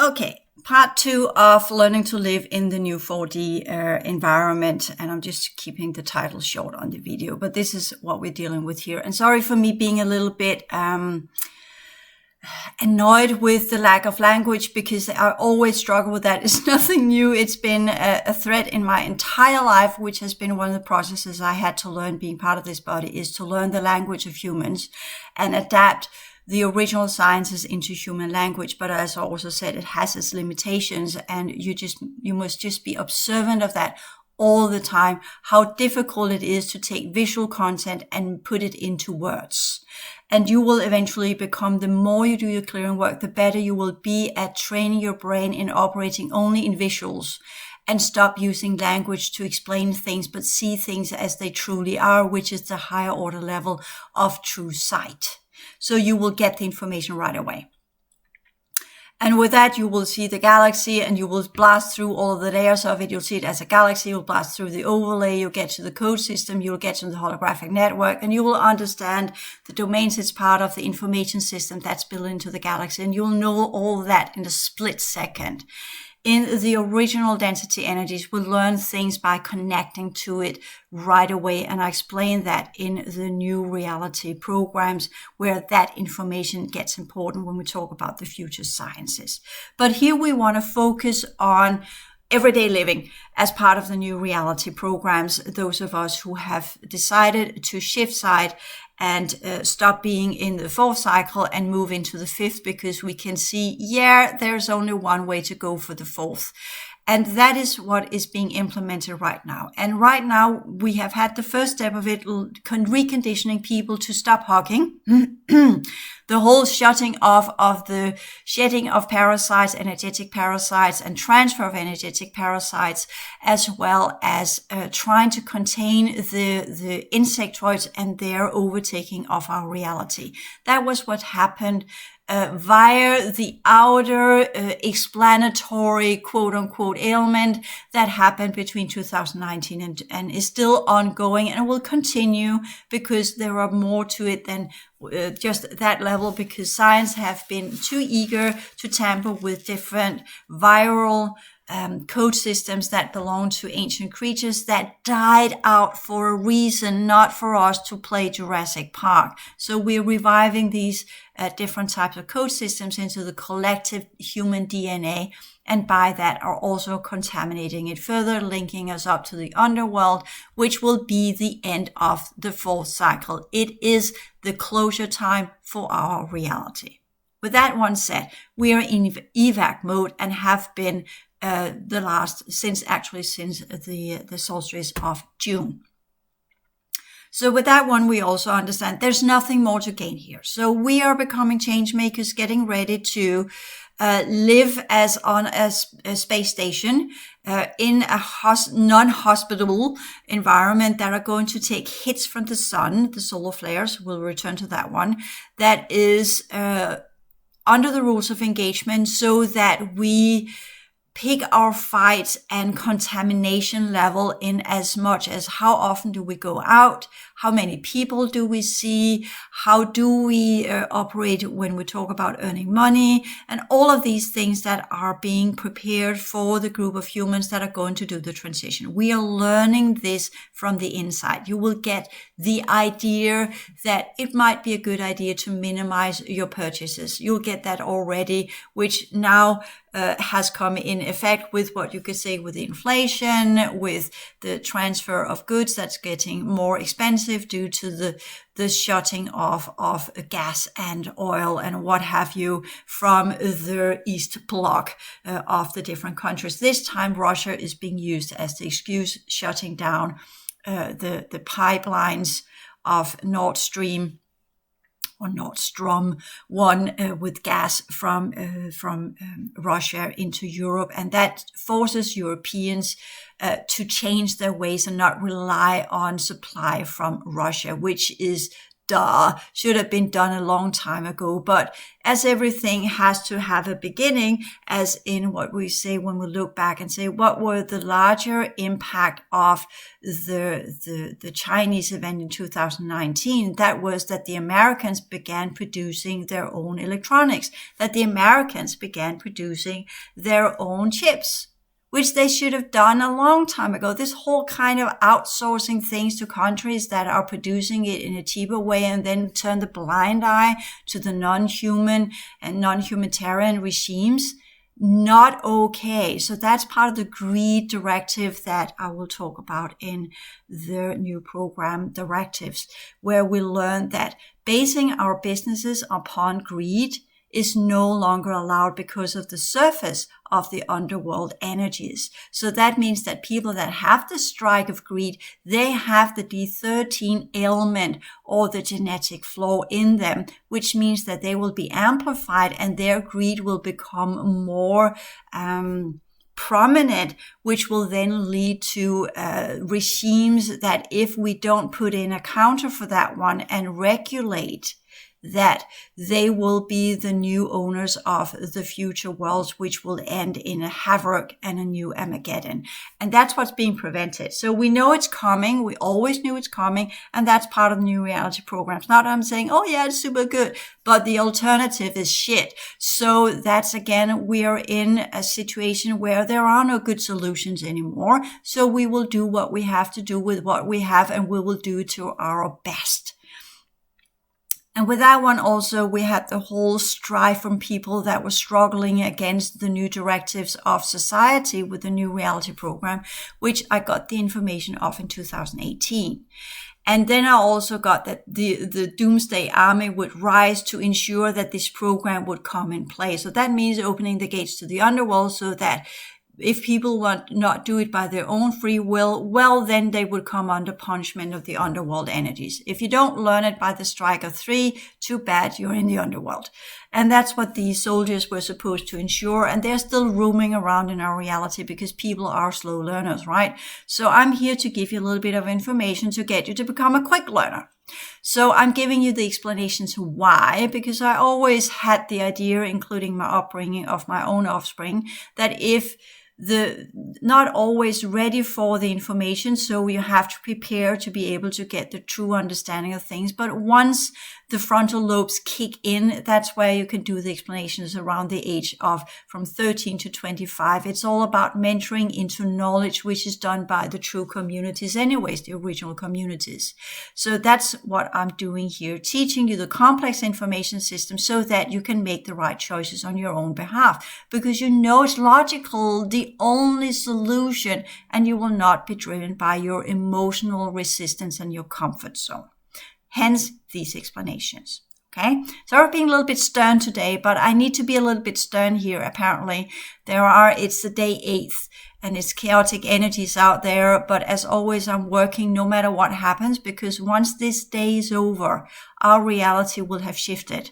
Okay, part 2 of learning to live in the new 4D environment. And I'm just keeping the title short on the video, but this is what we're dealing with here. And sorry for me being a little bit annoyed with the lack of language, because I always struggle with that. It's nothing new. It's been a thread in my entire life, which has been one of the processes I had to learn being part of this body, is to learn the language of humans and adapt the original sciences into human language. But as I also said, it has its limitations, and you must just be observant of that all the time, how difficult it is to take visual content and put it into words. And you will eventually become, the more you do your clearing work, the better you will be at training your brain in operating only in visuals, and stop using language to explain things, but see things as they truly are, which is the higher order level of true sight. So you will get the information right away. And with that, you will see the galaxy, and you will blast through all of the layers of it. You'll see it as a galaxy. You'll blast through the overlay. You'll get to the code system. You'll get to the holographic network, and you will understand the domains it's part of, the information system that's built into the galaxy. And you'll know all that in a split second. In the original density energies, we'll learn things by connecting to it right away. And I explain that in the new reality programs, where that information gets important when we talk about the future sciences. But here we want to focus on everyday living as part of the new reality programs. Those of us who have decided to shift side and stop being in the 4th cycle and move into the 5th, because we can see, there's only one way to go for the 4th. And that is what is being implemented right now. And right now, we have had the first step of it, reconditioning people to stop hugging. The whole shutting off of the shedding of parasites, energetic parasites, and transfer of energetic parasites, as well as trying to contain the insectoids and their overtaking of our reality. That was what happened via the outer explanatory quote-unquote ailment that happened between 2019 and is still ongoing, and will continue, because there are more to it than just that level, because science have been too eager to tamper with different viral code systems that belong to ancient creatures that died out for a reason, not for us to play Jurassic Park. So we're reviving these different types of code systems into the collective human DNA, and by that are also contaminating it further, linking us up to the underworld, which will be the end of the 4th cycle. It is the closure time for our reality. With that one said, we are in evac mode and have been since the solstice of June. So with that one, we also understand there's nothing more to gain here. So we are becoming change makers, getting ready to live as on a space station in a non-hospitable environment, that are going to take hits from the sun, the solar flares. We'll return to that one. That is under the rules of engagement, so that we pick our fights and contamination level in as much as how often do we go out, how many people do we see, how do we operate when we talk about earning money, and all of these things that are being prepared for the group of humans that are going to do the transition. We are learning this from the inside. You will get the idea that it might be a good idea to minimize your purchases. You'll get that already, which now has come in effect with what you could say with the inflation, with the transfer of goods that's getting more expensive due to the shutting off of gas and oil and what have you from the East Bloc of the different countries. This time Russia is being used as the excuse, shutting down the pipelines of Nord Stream or Nord Stream 1 with gas from Russia into Europe. And that forces Europeans to change their ways and not rely on supply from Russia, which is should have been done a long time ago. But as everything has to have a beginning, as in what we say when we look back and say, what were the larger impact of the Chinese event in 2019? That was that the Americans began producing their own electronics, that the Americans began producing their own chips, which they should have done a long time ago. This whole kind of outsourcing things to countries that are producing it in a cheaper way and then turn the blind eye to the non-human and non-humanitarian regimes, not okay. So that's part of the greed directive that I will talk about in the new program directives, where we learn that basing our businesses upon greed is no longer allowed because of the surface of the underworld energies. So that means that people that have the strike of greed, they have the D13 ailment or the genetic flaw in them, which means that they will be amplified and their greed will become more prominent, which will then lead to regimes that, if we don't put in a counter for that one and regulate, that they will be the new owners of the future worlds, which will end in a havoc and a new Armageddon. And that's what's being prevented. So we know it's coming. We always knew it's coming. And that's part of the new reality programs. Not that I'm saying, oh yeah, it's super good, but the alternative is shit. So that's, again, we are in a situation where there are no good solutions anymore. So we will do what we have to do with what we have, and we will do it to our best. And with that one also, we had the whole strife from people that were struggling against the new directives of society with the new reality program, which I got the information of in 2018. And then I also got that the Doomsday Army would rise to ensure that this program would come in place. So that means opening the gates to the underworld, so that if people want not do it by their own free will, well, then they would come under punishment of the underworld energies. If you don't learn it by the strike of 3, too bad, you're in the underworld. And that's what these soldiers were supposed to ensure. And they're still roaming around in our reality because people are slow learners, right? So I'm here to give you a little bit of information to get you to become a quick learner. So I'm giving you the explanations why, because I always had the idea, including my upbringing of my own offspring, that if not always ready for the information, so you have to prepare to be able to get the true understanding of things. But once the frontal lobes kick in, that's where you can do the explanations around the age of from 13 to 25. It's all about mentoring into knowledge, which is done by the true communities anyways, the original communities. So that's what I'm doing here, teaching you the complex information system so that you can make the right choices on your own behalf, because you know it's logical, the only solution, and you will not be driven by your emotional resistance and your comfort zone. Hence these explanations. Okay. So I'm being a little bit stern today, but I need to be a little bit stern here. Apparently it's the day 8th and it's chaotic energies out there. But as always, I'm working no matter what happens, because once this day is over, our reality will have shifted.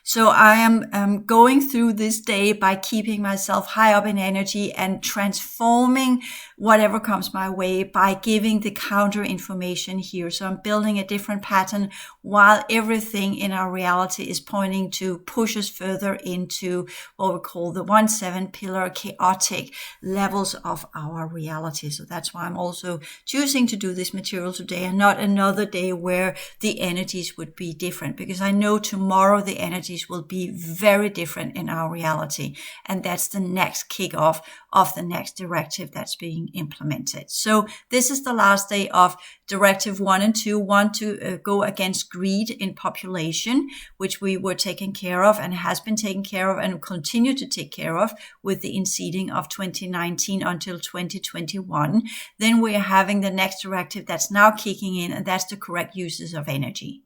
So I am going through this day by keeping myself high up in energy and transforming whatever comes my way by giving the counter information here. So I'm building a different pattern while everything in our reality is pointing to push us further into what we call the 1-7 pillar chaotic levels of our reality. So that's why I'm also choosing to do this material today and not another day where the energies would be different, because I know tomorrow the energies will be very different in our reality. And that's the next kickoff of the next directive that's being implemented. So this is the last day of Directive 1 and 2, one to go against greed in population, which we were taking care of and has been taken care of and continue to take care of with the inseeding of 2019 until 2021. Then we are having the next directive that's now kicking in, and that's the correct uses of energy.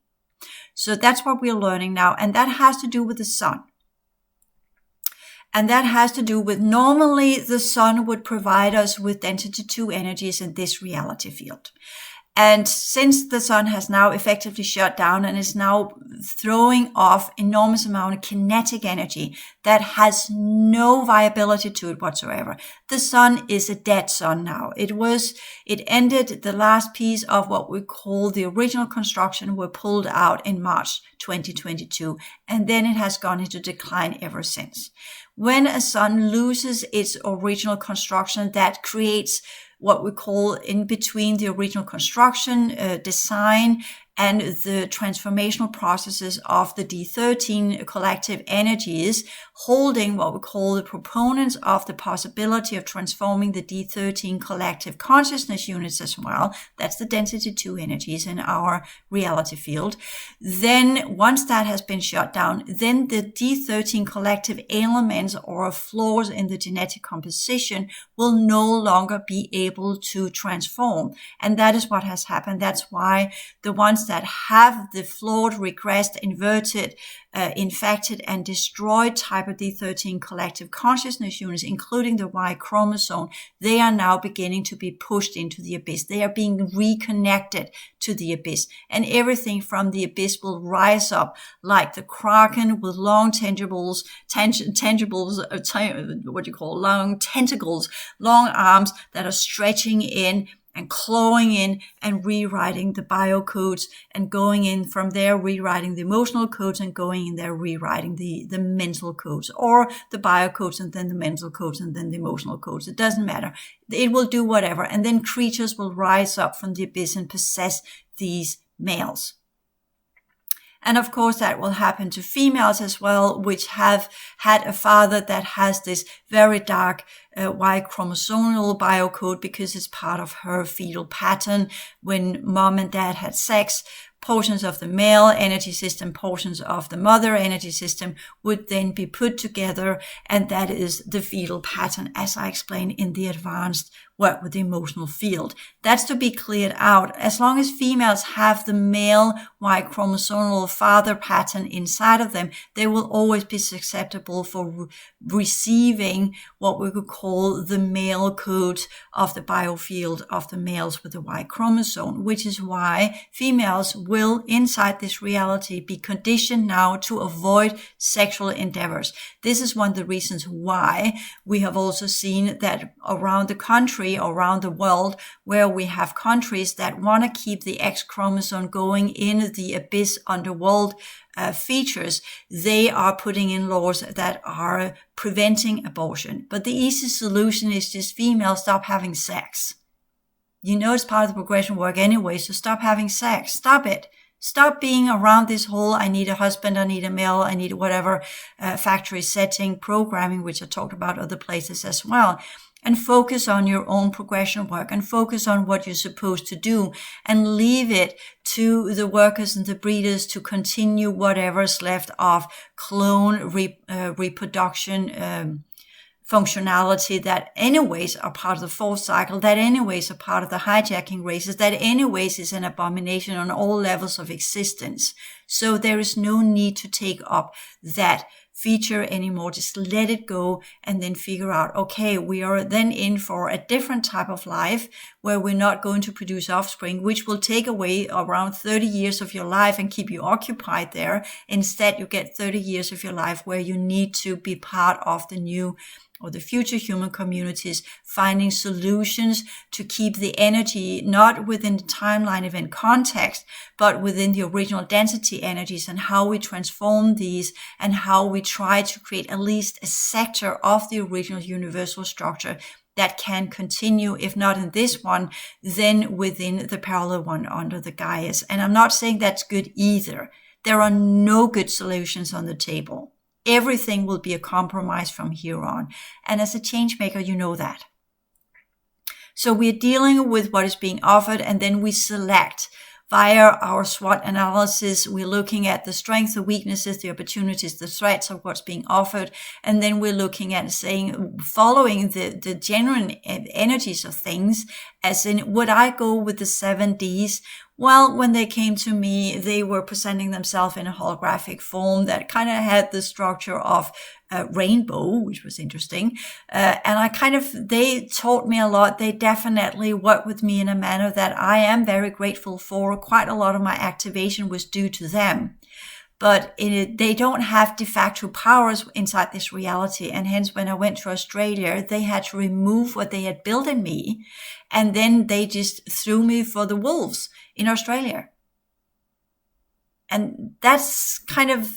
So that's what we're learning now. And that has to do with the sun. And that has to do with, normally the sun would provide us with density 2 energies in this reality field. And since the sun has now effectively shut down and is now throwing off enormous amount of kinetic energy that has no viability to it whatsoever, the sun is a dead sun now. It ended the last piece of what we call the original construction were pulled out in March 2022, and then it has gone into decline ever since. When a sun loses its original construction, that creates what we call in between the original construction, design, and the transformational processes of the D13 collective energies, holding what we call the proponents of the possibility of transforming the D13 collective consciousness units as well. That's the density 2 energies in our reality field. Then once that has been shut down, then the D13 collective elements or flaws in the genetic composition will no longer be able to transform. And that is what has happened. That's why the ones that have the flawed, regressed, inverted, infected, and destroyed type of D13 collective consciousness units, including the Y chromosome, they are now beginning to be pushed into the abyss. They are being reconnected to the abyss. And everything from the abyss will rise up like the kraken with long long tentacles, long arms that are stretching in and clawing in and rewriting the biocodes, and going in from there, rewriting the emotional codes, and going in there, rewriting the mental codes, or the biocodes and then the mental codes and then the emotional codes. It doesn't matter. It will do whatever. And then creatures will rise up from the abyss and possess these males. And of course, that will happen to females as well, which have had a father that has this very dark Y chromosomal biocode, because it's part of her fetal pattern. When mom and dad had sex, portions of the male energy system, portions of the mother energy system would then be put together. And that is the fetal pattern, as I explained in the advanced work with the emotional field. That's to be cleared out. As long as females have the male Y chromosomal father pattern inside of them, they will always be susceptible for receiving what we could call the male code of the biofield of the males with the Y chromosome, which is why females will, inside this reality, be conditioned now to avoid sexual endeavors. This is one of the reasons why we have also seen that around the country, around the world, where we have countries that want to keep the X chromosome going in the abyss underworld features, they are putting in laws that are preventing abortion. But the easy solution is just females stop having sex. You know it's part of the progression work anyway, so stop having sex. Stop it. Stop being around this whole I need a husband, I need a male, I need whatever factory setting programming, which I talked about other places as well. And focus on your own progression work, and focus on what you're supposed to do, and leave it to the workers and the breeders to continue whatever's left of clone reproduction functionality that anyways are part of the fourth cycle, that anyways are part of the hijacking races, that anyways is an abomination on all levels of existence. So there is no need to take up that feature anymore. Just let it go, and then figure out, okay, we are then in for a different type of life where we're not going to produce offspring, which will take away around 30 years of your life and keep you occupied there. Instead, you get 30 years of your life where you need to be part of the new or the future human communities, finding solutions to keep the energy not within the timeline event context, but within the original density energies, and how we transform these, and how we try to create at least a sector of the original universal structure that can continue, if not in this one, then within the parallel one under the Gaias. And I'm not saying that's good either. There are no good solutions on the table. Everything will be a compromise from here on. And as a change maker, you know that. So we're dealing with what is being offered, and then we select via our SWOT analysis. We're looking at the strengths, the weaknesses, the opportunities, the threats of what's being offered. And then we're looking at saying, following the genuine energies of things, as in, would I go with the 7 Ds? Well, when they came to me, they were presenting themselves in a holographic form that kind of had the structure of a rainbow, which was interesting. And they taught me a lot. They definitely worked with me in a manner that I am very grateful for. Quite a lot of my activation was due to them. But they don't have de facto powers inside this reality. And hence, when I went to Australia, they had to remove what they had built in me. And then they just threw me for the wolves in Australia. And that's kind of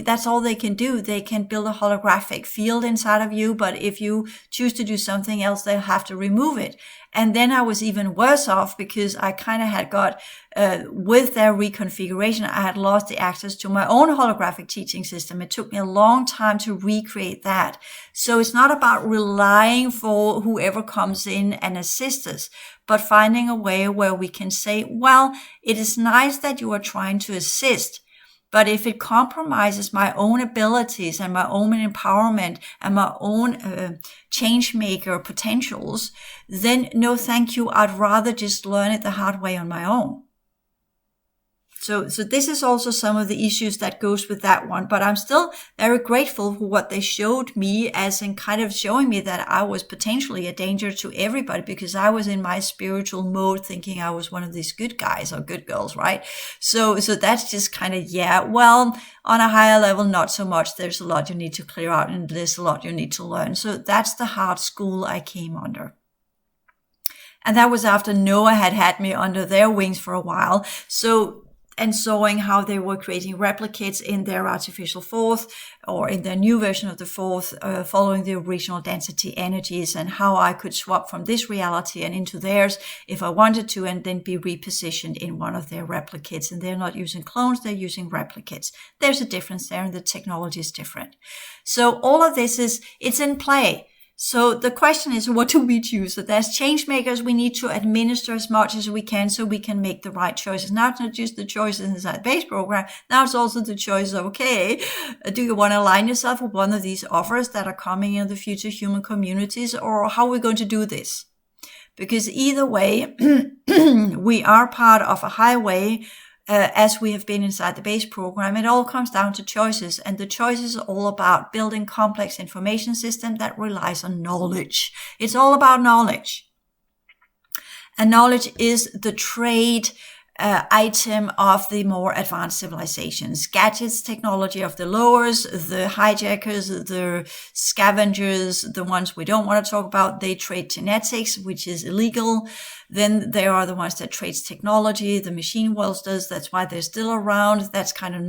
that's all they can do. They can build a holographic field inside of you, but if you choose to do something else, they'll have to remove it. And then I was even worse off because I kind of had got, with their reconfiguration, I had lost the access to my own holographic teaching system. It took me a long time to recreate that. So it's not about relying for whoever comes in and assists us, but finding a way where we can say, well, it is nice that you are trying to assist, but if it compromises my own abilities and my own empowerment and my own change maker potentials, then no thank you. I'd rather just learn it the hard way on my own. So this is also some of the issues that goes with that one, but I'm still very grateful for what they showed me, as in kind of showing me that I was potentially a danger to everybody, because I was in my spiritual mode thinking I was one of these good guys or good girls, right? So that's just kind of, well, on a higher level, not so much. There's a lot you need to clear out and there's a lot you need to learn. So that's the hard school I came under. And that was after Noah had me under their wings for a while. And showing how they were creating replicates in their artificial fourth, or in their new version of the fourth, following the original density energies, and how I could swap from this reality and into theirs if I wanted to, and then be repositioned in one of their replicates. And they're not using clones, they're using replicates. There's a difference there, and the technology is different. So all of this it's in play. So the question is, what do we choose? So there's change makers. We need to administer as much as we can so we can make the right choices. Now it's not just the choices inside the base program. Now it's also the choice of, okay, do you want to align yourself with one of these offers that are coming in the future human communities, or how are we going to do this? Because either way, we are part of a highway. As we have been inside the base program, it all comes down to choices, and the choices are all about building complex information system that relies on knowledge. It's all about knowledge. And knowledge is the trade item of the more advanced civilizations. Gadgets, technology of the lowers, the hijackers, the scavengers, the ones we don't want to talk about, they trade genetics, which is illegal. Then there are the ones that trades technology, the machine worldsters. That's why they're still around. That's kind of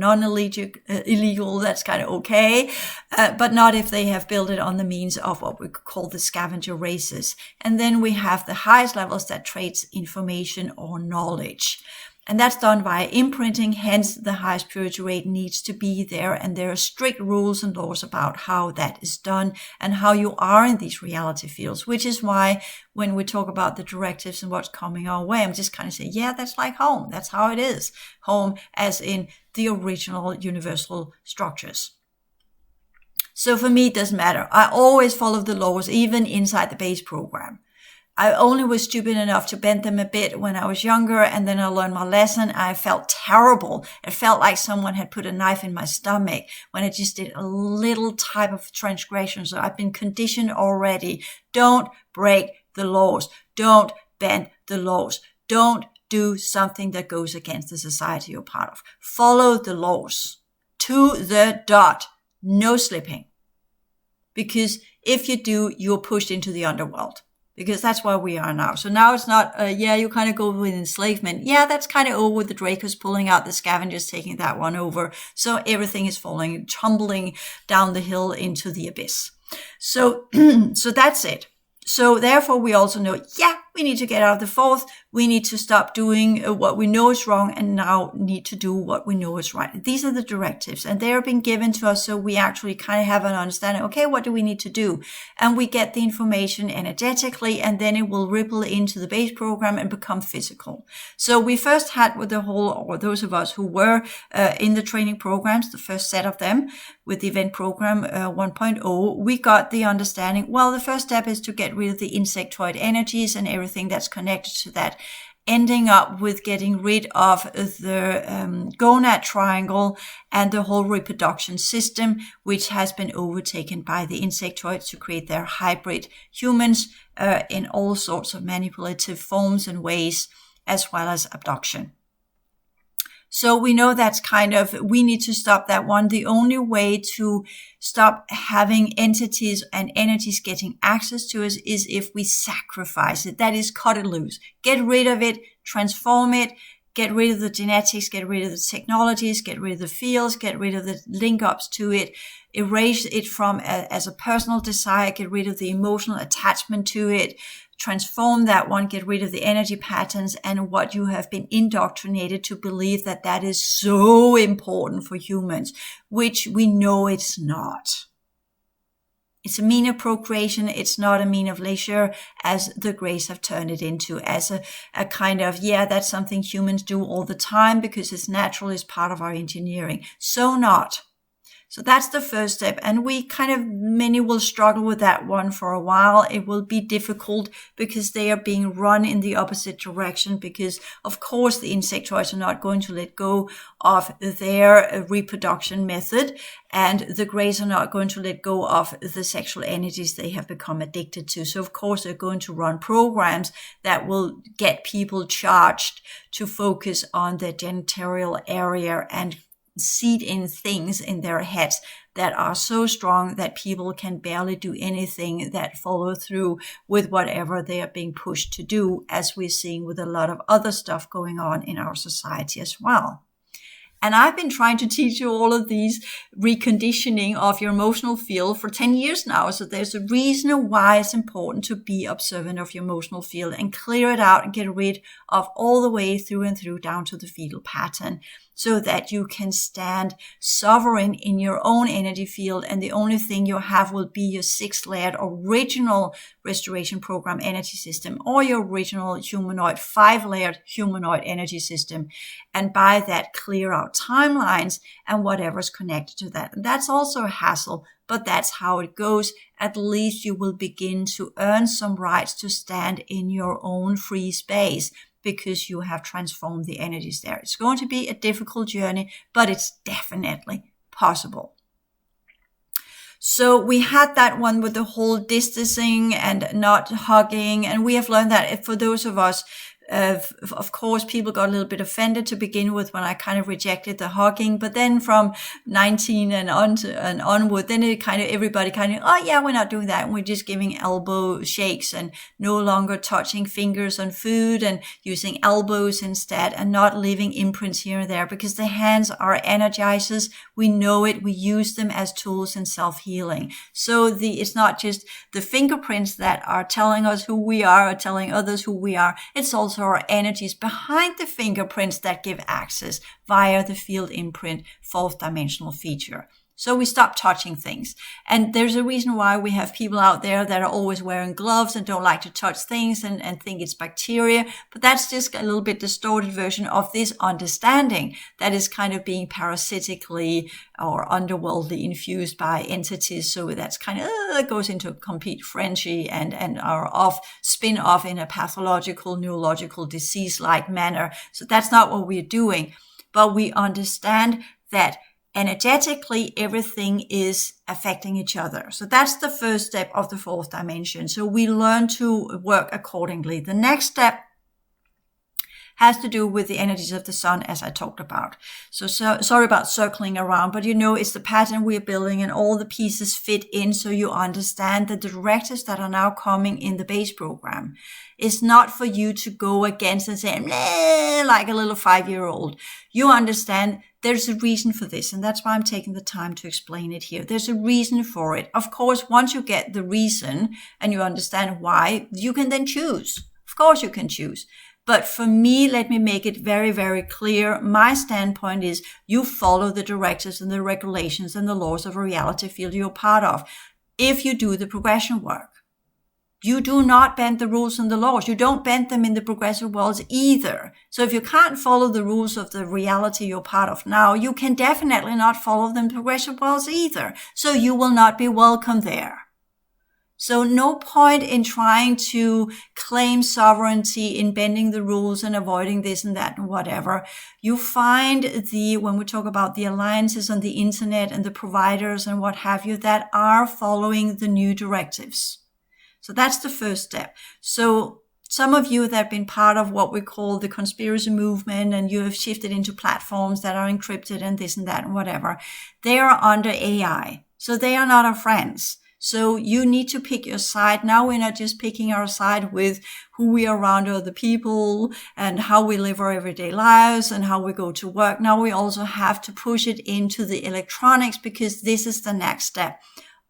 illegal. That's kind of okay. But not if they have built it on the means of what we could call the scavenger races. And then we have the highest levels that trades information or knowledge. And that's done via imprinting, hence the highest purity rate needs to be there. And there are strict rules and laws about how that is done and how you are in these reality fields, which is why when we talk about the directives and what's coming our way, I'm just kind of saying, yeah, that's like home. That's how it is. Home as in the original universal structures. So for me, it doesn't matter. I always follow the laws, even inside the base program. I only was stupid enough to bend them a bit when I was younger, and then I learned my lesson. I felt terrible. It felt like someone had put a knife in my stomach when I just did a little type of transgression. So I've been conditioned already. Don't break the laws. Don't bend the laws. Don't do something that goes against the society you're part of. Follow the laws to the dot. No slipping. Because if you do, you're pushed into the underworld. Because that's where we are now. So now it's not, you kind of go with enslavement. Yeah, that's kind of over with the Dracos pulling out, the scavengers taking that one over. So everything is falling, tumbling down the hill into the abyss. So that's it. So therefore we also know, we need to get out of the fourth. We need to stop doing what we know is wrong and now need to do what we know is right. These are the directives, and they are being given to us so we actually kind of have an understanding, okay, what do we need to do? And we get the information energetically, and then it will ripple into the base program and become physical. So we first had with those of us who were in the training programs, the first set of them with the event program 1.0, we got the understanding, well, the first step is to get rid of the insectoid energies and everything that's connected to that. ending up with getting rid of the gonad triangle and the whole reproduction system, which has been overtaken by the insectoids to create their hybrid humans in all sorts of manipulative forms and ways, as well as abduction. So we know that's we need to stop that one. The only way to stop having entities and energies getting access to us is if we sacrifice it. That is, cut it loose. Get rid of it, transform it, get rid of the genetics, get rid of the technologies, get rid of the fields, get rid of the link-ups to it, erase it from as a personal desire, get rid of the emotional attachment to it, transform that one, get rid of the energy patterns and what you have been indoctrinated to believe that that is so important for humans, which we know it's not. It's a mean of procreation. It's not a mean of leisure, as the Greys have turned it into, as a kind of, yeah, that's something humans do all the time because it's natural, it's part of our engineering. So not. So that's the first step. And many will struggle with that one for a while. It will be difficult because they are being run in the opposite direction, because of course the insectoids are not going to let go of their reproduction method, and the Greys are not going to let go of the sexual energies they have become addicted to. So of course they're going to run programs that will get people charged to focus on their genital area and seed in things in their heads that are so strong that people can barely do anything that follow through with whatever they are being pushed to do, as we're seeing with a lot of other stuff going on in our society as well. And I've been trying to teach you all of these reconditioning of your emotional field for 10 years now. So there's a reason why it's important to be observant of your emotional field and clear it out and get rid of all the way through and through down to the fetal pattern, so that you can stand sovereign in your own energy field. And the only thing you have will be your 6-layered original restoration program energy system, or your original humanoid 5-layered humanoid energy system. And by that, clear out timelines and whatever's connected to that. And that's also a hassle, but that's how it goes. At least you will begin to earn some rights to stand in your own free space, because you have transformed the energies there. It's going to be a difficult journey, but it's definitely possible. So we had that one with the whole distancing and not hugging. And we have learned that for those of us, of course, people got a little bit offended to begin with when I kind of rejected the hugging. But then from 19 and onward, then everybody oh yeah, we're not doing that. And we're just giving elbow shakes and no longer touching fingers on food and using elbows instead, and not leaving imprints here and there, because the hands are energizers. We know it. We use them as tools in self-healing. So it's not just the fingerprints that are telling us who we are or telling others who we are. It's also our energies behind the fingerprints that give access via the field imprint 4th dimensional feature. So we stop touching things. And there's a reason why we have people out there that are always wearing gloves and don't like to touch things and think it's bacteria. But that's just a little bit distorted version of this understanding that is kind of being parasitically or underworldly infused by entities. So that's goes into complete frenzy and are spin off in a pathological, neurological disease-like manner. So that's not what we're doing. But we understand that energetically, everything is affecting each other. So that's the first step of the 4th dimension. So we learn to work accordingly. The next step has to do with the energies of the sun, as I talked about. So sorry about circling around, but it's the pattern we're building and all the pieces fit in, so you understand that the directives that are now coming in the base program is not for you to go against and say, like a little 5-year-old. You understand there's a reason for this, and that's why I'm taking the time to explain it here. There's a reason for it. Of course, once you get the reason and you understand why, you can then choose. Of course you can choose. But for me, let me make it very, very clear. My standpoint is you follow the directives and the regulations and the laws of a reality field you're part of. If you do the progression work, you do not bend the rules and the laws. You don't bend them in the progressive worlds either. So if you can't follow the rules of the reality you're part of now, you can definitely not follow them in progressive worlds either. So you will not be welcome there. So no point in trying to claim sovereignty in bending the rules and avoiding this and that and whatever. You find when we talk about the alliances on the internet and the providers and what have you, that are following the new directives. So that's the first step. So some of you that have been part of what we call the conspiracy movement and you have shifted into platforms that are encrypted and this and that and whatever, they are under AI. So they are not our friends. So you need to pick your side. Now we're not just picking our side with who we are around other people and how we live our everyday lives and how we go to work. Now we also have to push it into the electronics, because this is the next step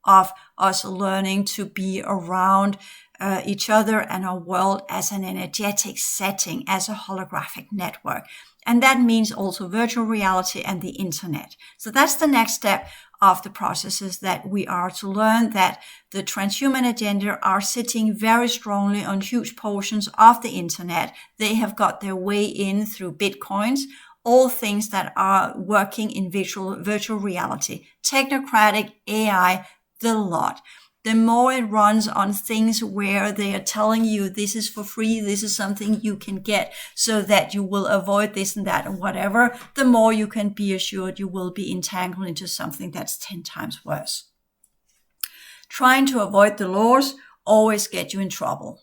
of us learning to be around each other and our world as an energetic setting, as a holographic network. And that means also virtual reality and the internet. So that's the next step of the processes that we are to learn, that the transhuman agenda are sitting very strongly on huge portions of the internet. They have got their way in through bitcoins, all things that are working in virtual reality, technocratic AI, the lot. The more it runs on things where they are telling you this is for free, this is something you can get so that you will avoid this and that and whatever, the more you can be assured you will be entangled into something that's 10 times worse. Trying to avoid the laws always get you in trouble.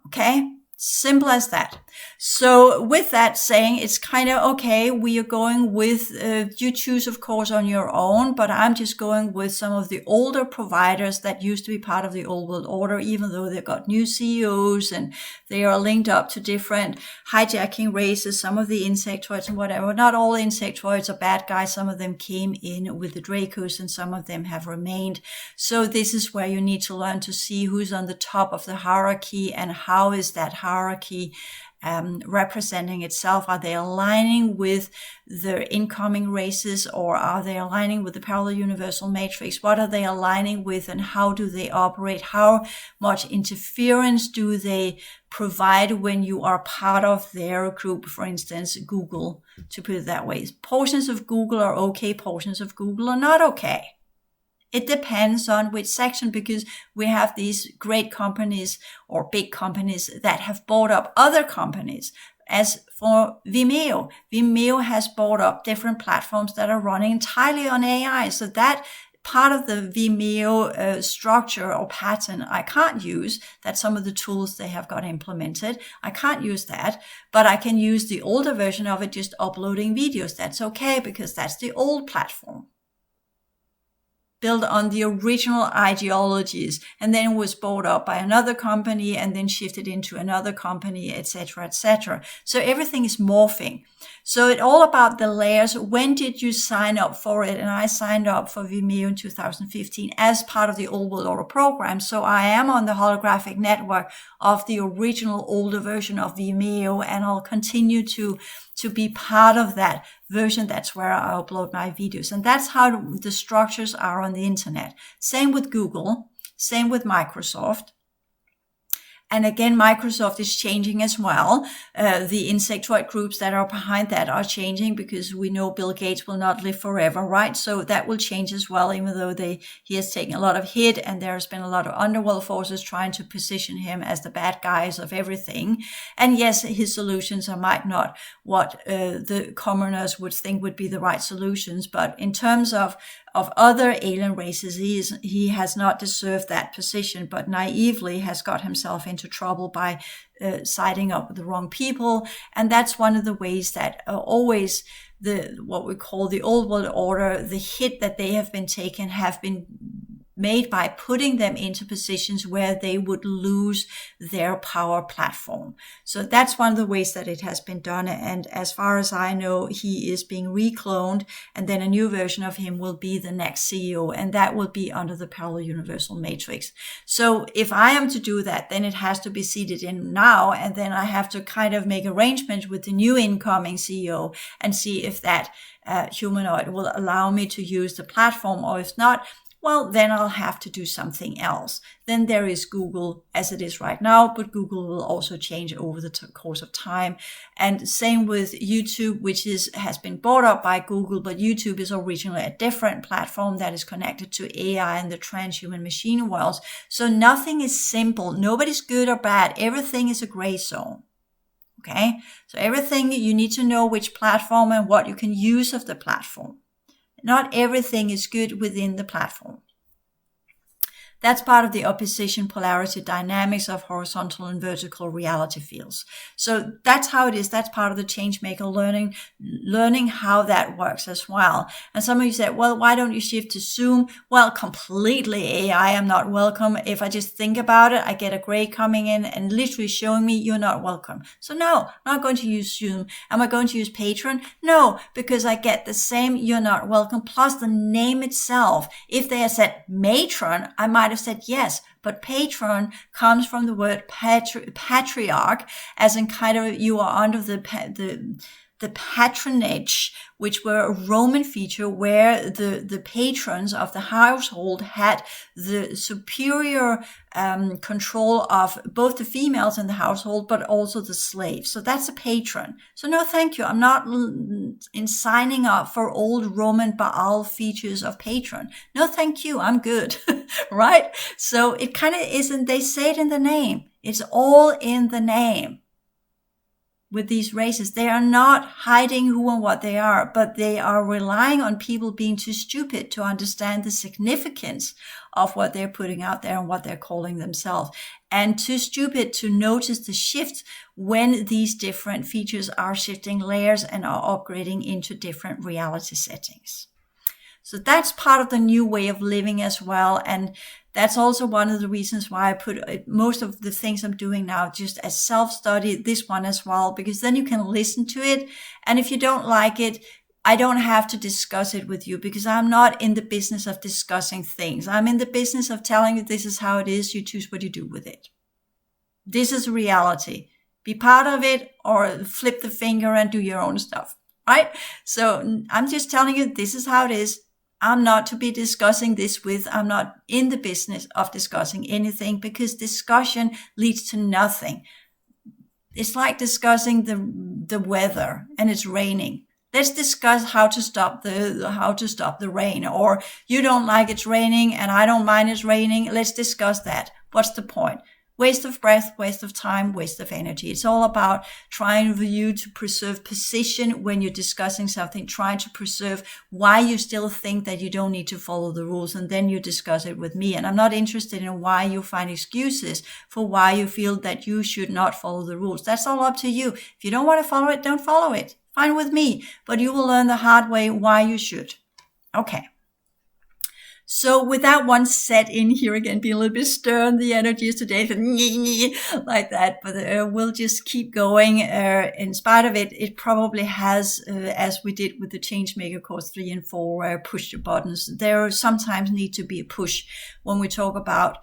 Okay? Simple as that. So with that saying, it's kind of okay. We are going with, you choose, of course, on your own, but I'm just going with some of the older providers that used to be part of the old world order, even though they've got new CEOs and they are linked up to different hijacking races, some of the insectoids and whatever. Not all insectoids are bad guys. Some of them came in with the Dracos and some of them have remained. So this is where you need to learn to see who's on the top of the hierarchy and how is that hierarchy representing itself. Are they aligning with the incoming races, or are they aligning with the parallel universal matrix? What are they aligning with and how do they operate? How much interference do they provide when you are part of their group? For instance, Google, to put it that way. Portions of Google are okay, portions of Google are not okay. It depends on which section, because we have these great companies or big companies that have bought up other companies. As for Vimeo, Vimeo has bought up different platforms that are running entirely on AI. So that part of the Vimeo structure or pattern I can't use. That's some of the tools they have got implemented. I can't use that, but I can use the older version of it, just uploading videos. That's okay, because that's the old platform, built on the original ideologies, and then was bought up by another company and then shifted into another company, etc., etc. So everything is morphing. So it's all about the layers. When did you sign up for it? And I signed up for Vimeo in 2015 as part of the Old World Order program. So I am on the holographic network of the original older version of Vimeo, and I'll continue to be part of that version. That's where I upload my videos. And that's how the structures are on the internet. Same with Google, same with Microsoft. And again, Microsoft is changing as well. The insectoid groups that are behind that are changing, because we know Bill Gates will not live forever, right? So that will change as well, even though he has taken a lot of hit and there's been a lot of underworld forces trying to position him as the bad guys of everything. And yes, his solutions might not what the commoners would think would be the right solutions. But in terms of other alien races, he has not deserved that position, but naively has got himself into trouble by siding up with the wrong people. And that's one of the ways that always what we call the Old World Order, the hit that they have been taken have been made by putting them into positions where they would lose their power platform. So that's one of the ways that it has been done. And as far as I know, he is being recloned, and then a new version of him will be the next CEO, and that will be under the parallel universal matrix. So if I am to do that, then it has to be seated in now, and then I have to kind of make arrangements with the new incoming CEO and see if that humanoid will allow me to use the platform, or if not, well, then I'll have to do something else. Then there is Google as it is right now, but Google will also change over the course of time. And same with YouTube, which has been bought up by Google, but YouTube is originally a different platform that is connected to AI and the transhuman machine worlds. So nothing is simple. Nobody's good or bad. Everything is a gray zone. Okay, so everything you need to know which platform and what you can use of the platform. Not everything is good within the platform. That's part of the opposition polarity dynamics of horizontal and vertical reality fields. So that's how it is. That's part of the changemaker learning how that works as well. And some of you said, well, why don't you shift to Zoom? Well, completely AI, I'm not welcome. If I just think about it, I get a gray coming in and literally showing me you're not welcome. So no, I'm not going to use Zoom. Am I going to use Patreon? No, because I get the same you're not welcome plus the name itself. If they had said matron, I might have said yes, but patron comes from the word patriarch, as in kind of you are under the patronage, which were a Roman feature where the patrons of the household had the superior control of both the females in the household, but also the slaves. So that's a patron. So no, thank you. I'm not in signing up for old Roman Baal features of patron. No, thank you. I'm good. Right? So it kind of isn't, they say it in the name. It's all in the name. With these races, they are not hiding who and what they are, but they are relying on people being too stupid to understand the significance of what they're putting out there and what they're calling themselves, and too stupid to notice the shift when these different features are shifting layers and are upgrading into different reality settings. So that's part of the new way of living as well. And that's also one of the reasons why I put most of the things I'm doing now just as self-study, this one as well, because then you can listen to it. And if you don't like it, I don't have to discuss it with you because I'm not in the business of discussing things. I'm in the business of telling you this is how it is. You choose what you do with it. This is reality. Be part of it or flip the finger and do your own stuff, right? So I'm just telling you this is how it is. I'm not to be discussing this with. I'm not in the business of discussing anything because discussion leads to nothing. It's like discussing the weather and it's raining. Let's discuss how to stop the rain. Or you don't like it's raining and I don't mind it's raining. Let's discuss that. What's the point? Waste of breath, waste of time, waste of energy. It's all about trying for you to preserve position when you're discussing something, trying to preserve why you still think that you don't need to follow the rules, and then you discuss it with me. And I'm not interested in why you find excuses for why you feel that you should not follow the rules. That's all up to you. If you don't want to follow it, don't follow it. Fine with me. But you will learn the hard way why you should. Okay. So with that one set in here again, being a little bit stern, the energies today, like that, but we'll just keep going. In spite of it, it probably has, as we did with the Changemaker course 3 and 4, push the buttons. There sometimes need to be a push when we talk about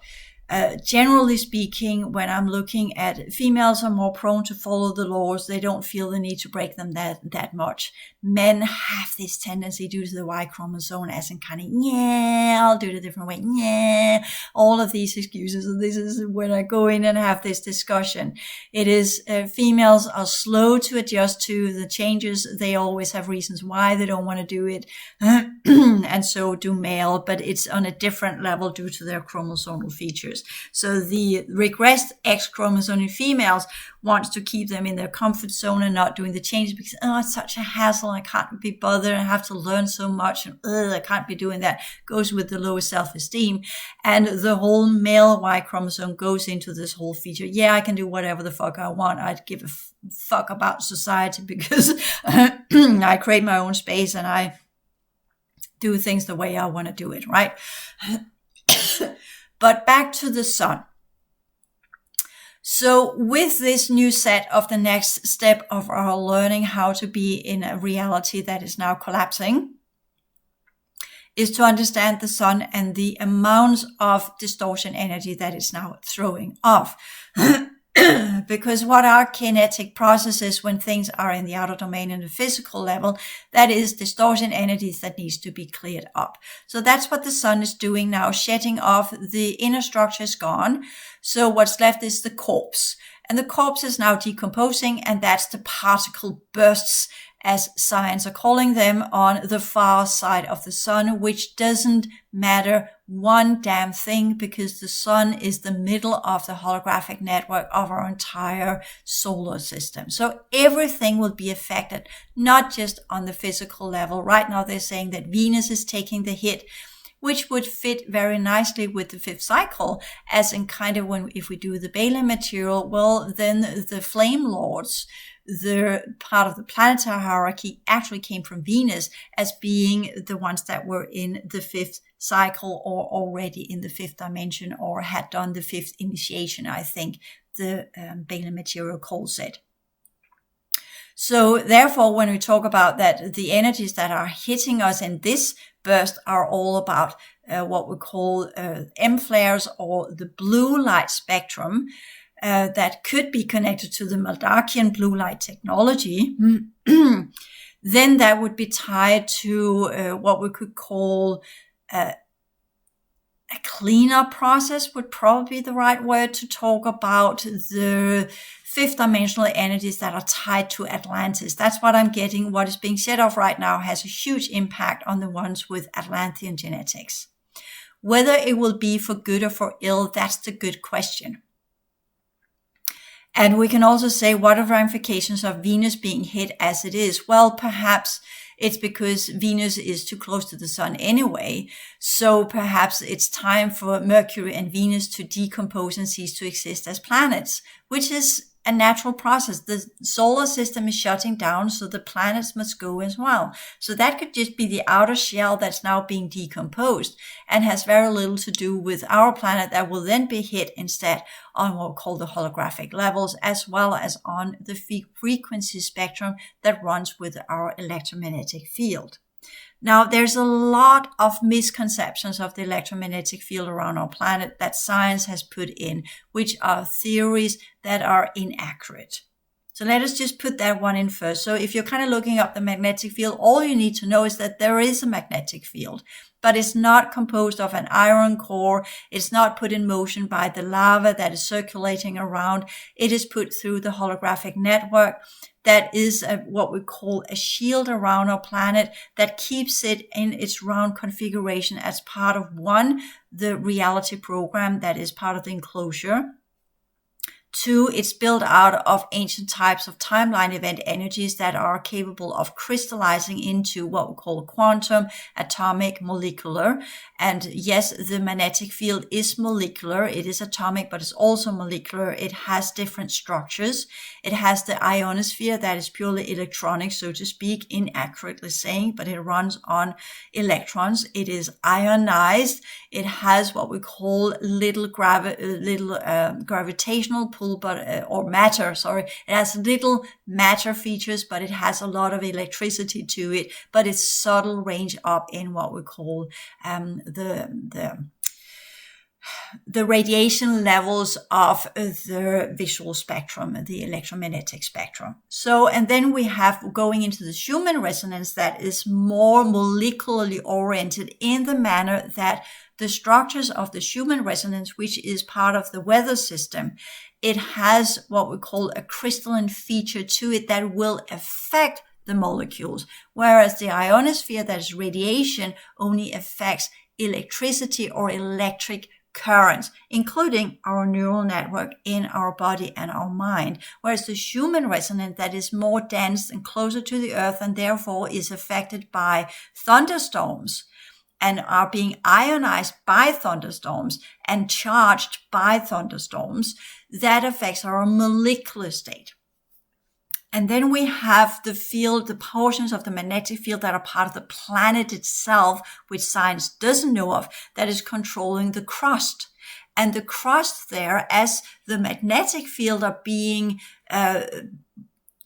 generally speaking, when I'm looking at females are more prone to follow the laws. They don't feel the need to break them that much. Men have this tendency due to the Y chromosome as in kind of, I'll do it a different way. All of these excuses. And this is when I go in and have this discussion. It is females are slow to adjust to the changes. They always have reasons why they don't want to do it. And so do male, but it's on a different level due to their chromosomal features. So the regressed X chromosome in females wants to keep them in their comfort zone and not doing the changes because, it's such a hassle. I can't be bothered. I have to learn so much. And I can't be doing that. Goes with the lower self-esteem. And the whole male Y chromosome goes into this whole feature. Yeah, I can do whatever the fuck I want. I'd give a fuck about society because I create my own space and I do things the way I want to do it, right? But back to the sun. So with this new set of the next step of our learning how to be in a reality that is now collapsing is to understand the sun and the amounts of distortion energy that it's now throwing off. Because what are kinetic processes when things are in the outer domain and the physical level? That is distortion energies that needs to be cleared up. So that's what the sun is doing now, shedding off. The inner structure is gone. So what's left is the corpse. And the corpse is now decomposing, and that's the particle bursts, as science are calling them, on the far side of the sun, which doesn't matter one damn thing, because the sun is the middle of the holographic network of our entire solar system. So everything will be affected, not just on the physical level. Right now they're saying that Venus is taking the hit, which would fit very nicely with the fifth cycle, as in kind of when, if we do the Balaam material, well, then the flame lords, the part of the planetary hierarchy, actually came from Venus as being the ones that were in the fifth cycle, or already in the fifth dimension, or had done the fifth initiation, I think the Balaam material calls it. So therefore, when we talk about that, the energies that are hitting us in this burst are all about what we call M flares, or the blue light spectrum, that could be connected to the Maldakian blue light technology. Then that would be tied to what we could call a cleanup process, would probably be the right word to talk about the fifth dimensional energies that are tied to Atlantis. That's what I'm getting. What is being set off right now has a huge impact on the ones with Atlantean genetics. Whether it will be for good or for ill, that's the good question. And we can also say, what are ramifications of Venus being hit as it is? Well, perhaps it's because Venus is too close to the sun anyway. So perhaps it's time for Mercury and Venus to decompose and cease to exist as planets, which is a natural process. The solar system is shutting down, so the planets must go as well. So that could just be the outer shell that's now being decomposed, and has very little to do with our planet, that will then be hit instead on what we call the holographic levels, as well as on the frequency spectrum that runs with our electromagnetic field. Now, there's a lot of misconceptions of the electromagnetic field around our planet that science has put in, which are theories that are inaccurate. So let us just put that one in first. So if you're kind of looking up the magnetic field, all you need to know is that there is a magnetic field, but it's not composed of an iron core. It's not put in motion by the lava that is circulating around. It is put through the holographic network. That is what we call a shield around our planet that keeps it in its round configuration as part of the reality program that is part of the enclosure. 2, it's built out of ancient types of timeline event energies that are capable of crystallizing into what we call quantum, atomic, molecular. And yes, the magnetic field is molecular. It is atomic, but it's also molecular. It has different structures. It has the ionosphere that is purely electronic, so to speak, inaccurately saying, but it runs on electrons. It is ionized. It has what we call little gravitational pull, or matter, sorry. It has little matter features, but it has a lot of electricity to it, but it's subtle range up in what we call the radiation levels of the visual spectrum, the electromagnetic spectrum. So, and then we have going into the Schumann resonance that is more molecularly oriented, in the manner that the structures of the Schumann resonance, which is part of the weather system, it has what we call a crystalline feature to it that will affect the molecules, whereas the ionosphere, that is radiation, only affects electricity or electric currents, including our neural network in our body and our mind, whereas the Schumann resonance, that is more dense and closer to the earth, and therefore is affected by thunderstorms and are being ionized by thunderstorms and charged by thunderstorms, that affects our molecular state. And then we have the field, the portions of the magnetic field that are part of the planet itself, which science doesn't know of, that is controlling the crust. And the crust there, as the magnetic field are being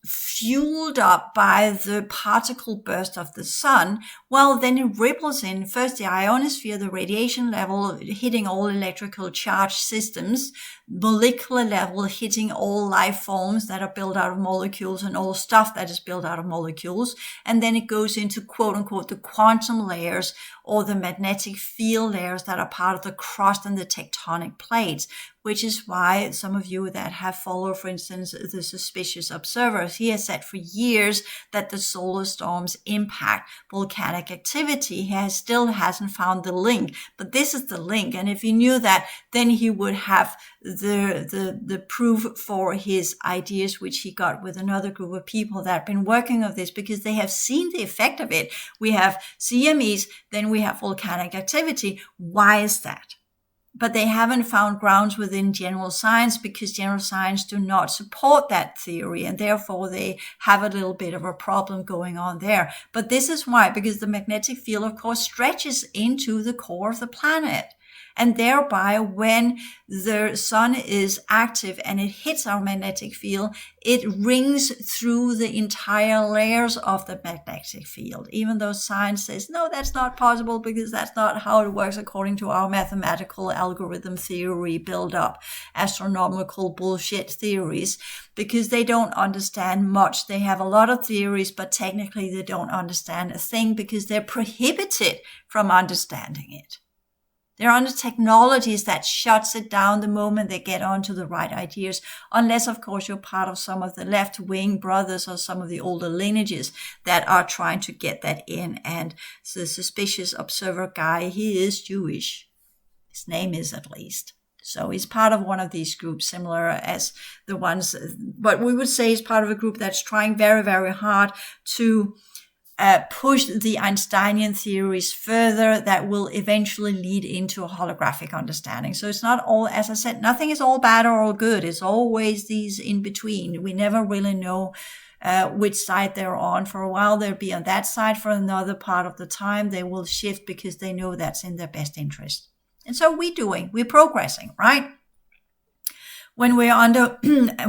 fueled up by the particle burst of the sun, well, then it ripples in first the ionosphere, the radiation level hitting all electrical charge systems, molecular level hitting all life forms that are built out of molecules and all stuff that is built out of molecules. And then it goes into quote unquote the quantum layers or the magnetic field layers that are part of the crust and the tectonic plates, which is why some of you that have followed, for instance, the Suspicious Observers, he has said for years that the solar storms impact volcanic activity. He still hasn't found the link, but this is the link. And if he knew that, then he would have the proof for his ideas, which he got with another group of people that have been working on this, because they have seen the effect of it. We have CMEs, then we have volcanic activity. Why is that? But they haven't found grounds within general science, because general science do not support that theory, and therefore they have a little bit of a problem going on there. But this is why, because the magnetic field, of course, stretches into the core of the planet. And thereby, when the sun is active and it hits our magnetic field, it rings through the entire layers of the magnetic field, even though science says, no, that's not possible, because that's not how it works according to our mathematical algorithm theory build up, astronomical bullshit theories, because they don't understand much. They have a lot of theories, but technically they don't understand a thing, because they're prohibited from understanding it. There are technologies that shuts it down the moment they get onto the right ideas, unless, of course, you're part of some of the left-wing brothers or some of the older lineages that are trying to get that in. And the Suspicious Observer guy, he is Jewish. His name is, at least. So he's part of one of these groups, similar as the ones, but we would say he's part of a group that's trying very, very hard to push the Einsteinian theories further, that will eventually lead into a holographic understanding. So it's not all, as I said, nothing is all bad or all good. It's always these in between. We never really know which side they're on. For a while, they'll be on that side. For another part of the time, they will shift because they know that's in their best interest. And so we're progressing, right? When we're under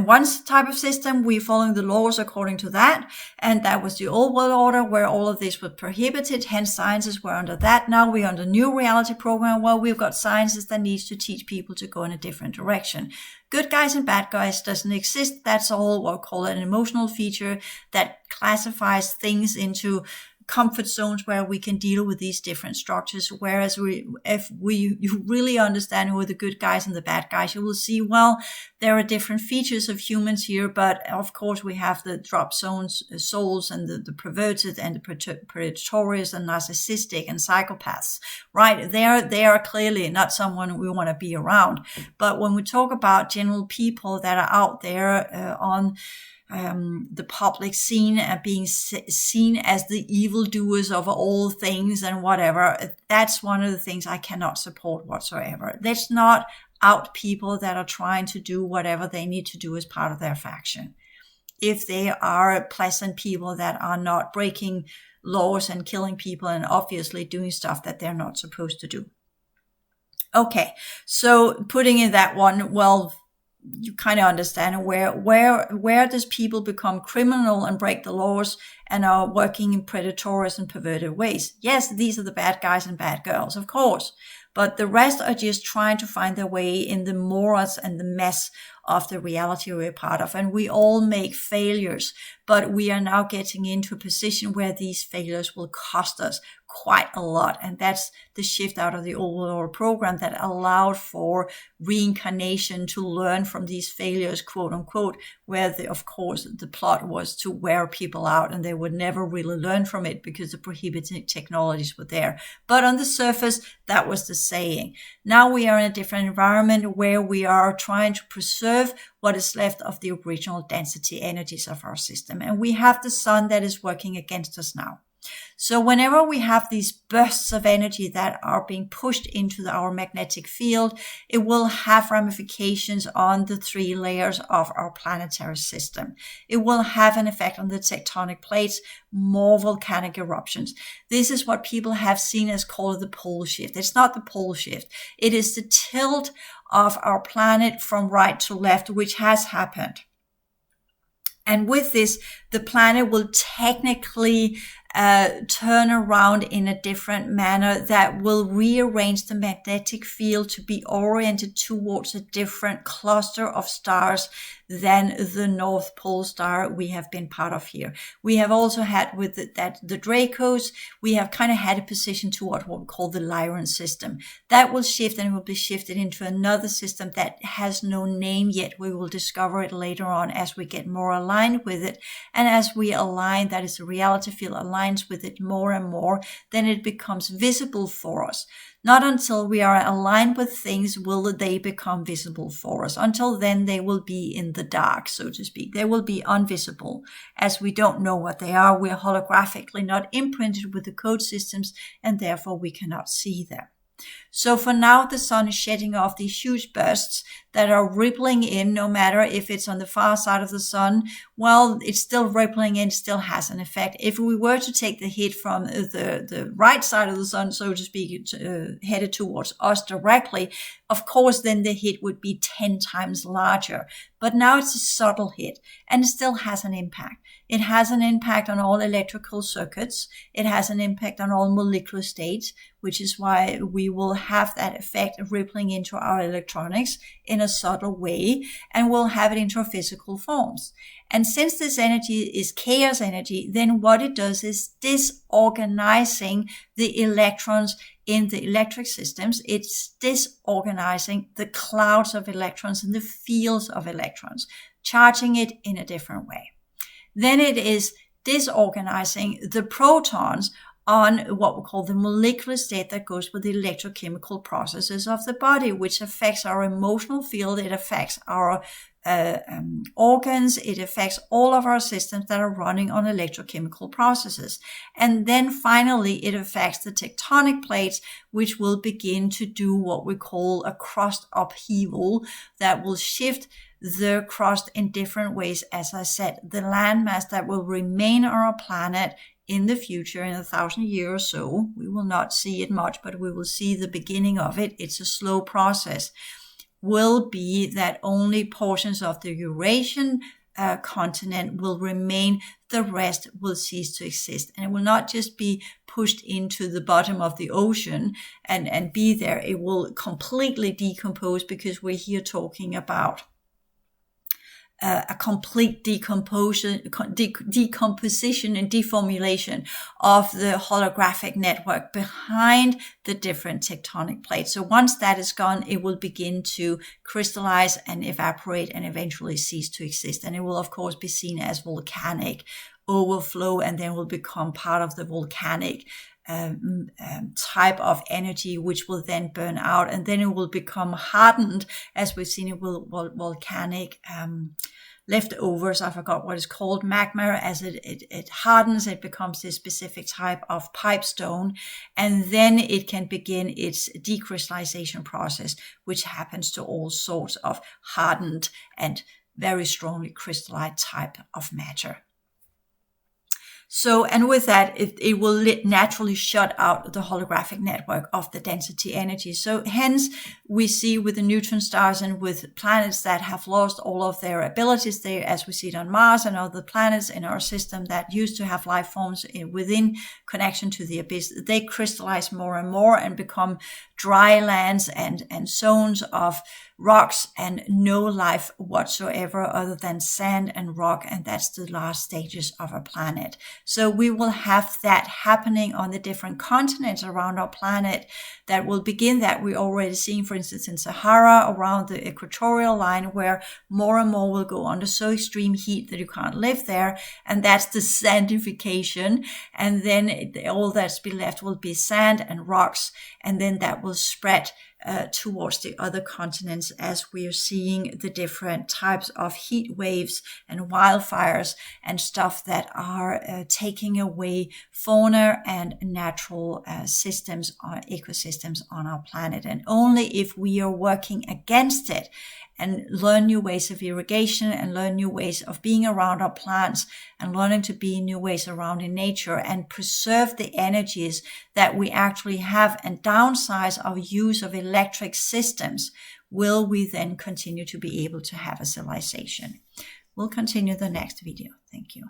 one type of system, we're following the laws according to that. And that was the old world order, where all of this was prohibited. Hence, sciences were under that. Now we're under new reality program, where we've got sciences that needs to teach people to go in a different direction. Good guys and bad guys doesn't exist. That's all what we call an emotional feature that classifies things into comfort zones where we can deal with these different structures. Whereas if you really understand who are the good guys and the bad guys, you will see, well, there are different features of humans here, but of course we have the drop zones, souls, and the perverted and the predatorious and narcissistic and psychopaths, right? They are clearly not someone we want to be around. But when we talk about general people that are out there on the public scene and being seen as the evildoers of all things and whatever, that's one of the things I cannot support whatsoever. Let's not out people that are trying to do whatever they need to do as part of their faction. If they are pleasant people that are not breaking laws and killing people and obviously doing stuff that they're not supposed to do. Okay, so putting in that one, well, you kind of understand where does people become criminal and break the laws and are working in predatory and perverted ways. Yes, these are the bad guys and bad girls, of course, but the rest are just trying to find their way in the morals and the mess of the reality we're part of. And we all make failures, but we are now getting into a position where these failures will cost us quite a lot. And that's the shift out of the old world order program that allowed for reincarnation to learn from these failures, quote unquote, where of course the plot was to wear people out, and they would never really learn from it because the prohibited technologies were there. But on the surface, that was the saying. Now we are in a different environment where we are trying to preserve what is left of the original density energies of our system. And we have the sun that is working against us now. So whenever we have these bursts of energy that are being pushed into our magnetic field, it will have ramifications on the 3 layers of our planetary system. It will have an effect on the tectonic plates, more volcanic eruptions. This is what people have seen as called the pole shift. It's not the pole shift. It is the tilt of our planet from right to left, which has happened. And with this, the planet will technically turn around in a different manner that will rearrange the magnetic field to be oriented towards a different cluster of stars than the North Pole star we have been part of here. We have also had with the Dracos, we have kind of had a position to what we call the Lyran system. That will shift and will be shifted into another system that has no name yet. We will discover it later on as we get more aligned with it. And as we align, that is, the reality field aligns with it more and more, then it becomes visible for us. Not until we are aligned with things will they become visible for us. Until then, they will be in the dark, so to speak. They will be invisible, as we don't know what they are. We're holographically not imprinted with the code systems, and therefore we cannot see them. So for now, the sun is shedding off these huge bursts that are rippling in, no matter if it's on the far side of the sun. Well, it's still rippling in, still has an effect. If we were to take the hit from the right side of the sun, so to speak, headed towards us directly, of course, then the hit would be 10 times larger. But now it's a subtle hit, and it still has an impact. It has an impact on all electrical circuits. It has an impact on all molecular states, which is why we will have that effect of rippling into our electronics in a subtle way, and we'll have it into our physical forms. And since this energy is chaos energy, then what it does is disorganizing the electrons in the electric systems. It's disorganizing the clouds of electrons and the fields of electrons, charging it in a different way. Then it is disorganizing the protons on what we call the molecular state that goes with the electrochemical processes of the body, which affects our emotional field. It affects our organs. It affects all of our systems that are running on electrochemical processes. And then finally, it affects the tectonic plates, which will begin to do what we call a crust upheaval that will shift the crust in different ways. As I said, the landmass that will remain on our planet in the future, in 1,000 years or so, we will not see it much, but we will see the beginning of it. It's a slow process. Will be that only portions of the Eurasian continent will remain. The rest will cease to exist. And it will not just be pushed into the bottom of the ocean and be there. It will completely decompose, because we're here talking about a complete decomposition and deformulation of the holographic network behind the different tectonic plates. So once that is gone, it will begin to crystallize and evaporate and eventually cease to exist. And it will, of course, be seen as volcanic overflow, and then will become part of the volcanic type of energy, which will then burn out, and then it will become hardened, as we've seen it will volcanic leftovers. I forgot what it's called, magma. As it hardens, it becomes this specific type of pipestone, and then it can begin its decrystallization process, which happens to all sorts of hardened and very strongly crystalline type of matter. So, and with that, it will naturally shut out the holographic network of the density energy. So hence, we see with the neutron stars and with planets that have lost all of their abilities there, as we see it on Mars and other planets in our system that used to have life forms within connection to the abyss, they crystallize more and more and become dry lands and zones of rocks and no life whatsoever other than sand and rock, and that's the last stages of a planet. So we will have that happening on the different continents around our planet that will begin, that we're already seeing, for instance, in Sahara around the equatorial line, where more and more will go under so extreme heat that you can't live there, and that's the sandification. And then all that's be left will be sand and rocks, and then that will spread towards the other continents, as we are seeing the different types of heat waves and wildfires and stuff that are taking away fauna and natural systems or ecosystems on our planet. And only if we are working against it and learn new ways of irrigation and learn new ways of being around our plants and learning to be new ways around in nature and preserve the energies that we actually have and downsize our use of electric systems, will we then continue to be able to have a civilization. We'll continue the next video. Thank you.